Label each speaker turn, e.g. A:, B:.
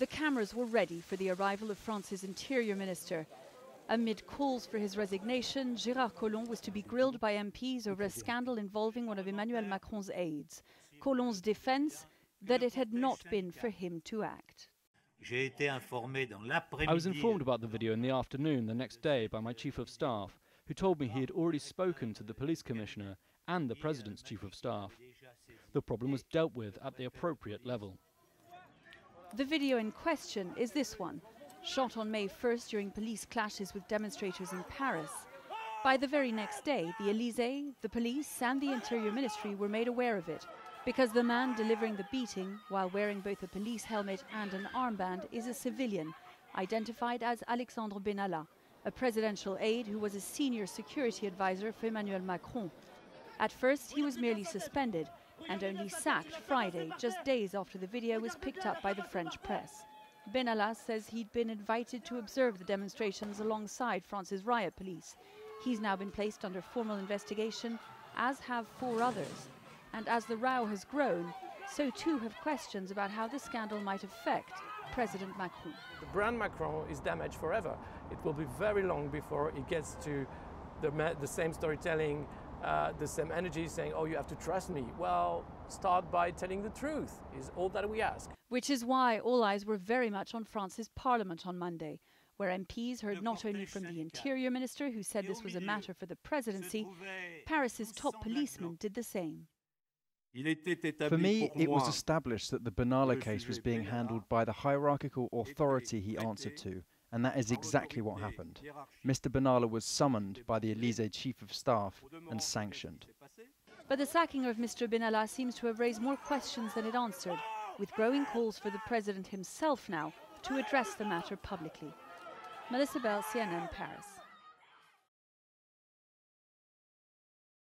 A: The cameras were ready for the arrival of France's Interior Minister. Amid calls for his resignation, Gérard Collomb was to be grilled by MPs over a scandal involving one of Emmanuel Macron's aides. Collom's defense, that it had not been for him to act.
B: I was informed about the video in the afternoon the next day by my chief of staff, who told me he had already spoken to the police commissioner and the president's chief of staff. The problem was dealt with at the appropriate level.
A: The video in question is this one, shot on May 1st during police clashes with demonstrators in Paris. By the very next day, the Élysée, the police and the Interior Ministry were made aware of it, because the man delivering the beating, while wearing both a police helmet and an armband, is a civilian, identified as Alexandre Benalla, a presidential aide who was a senior security advisor for Emmanuel Macron. At first, he was merely suspended and only sacked Friday, just days after the video was picked up by the French press. Benalla says he'd been invited to observe the demonstrations alongside France's riot police. He's now been placed under formal investigation, as have 4 others. And as the row has grown, so too have questions about how the scandal might affect President Macron.
C: The brand Macron is damaged forever. It will be very long before it gets to the same storytelling, the same energy, saying, oh, you have to trust me. Well, start by telling the truth, is all that we ask.
A: Which is why all eyes were very much on France's Parliament on Monday, where MPs heard not only from the Interior Minister, who said this was a matter for the presidency, Paris's top policeman did the same.
D: For me, it was established that the Benalla case was being handled by the hierarchical authority he answered to, and that is exactly what happened. Mr. Benalla was summoned by the Élysée Chief of Staff and sanctioned.
A: But the sacking of Mr. Benalla seems to have raised more questions than it answered, with growing calls for the president himself now to address the matter publicly. Melissa Bell, CNN, Paris.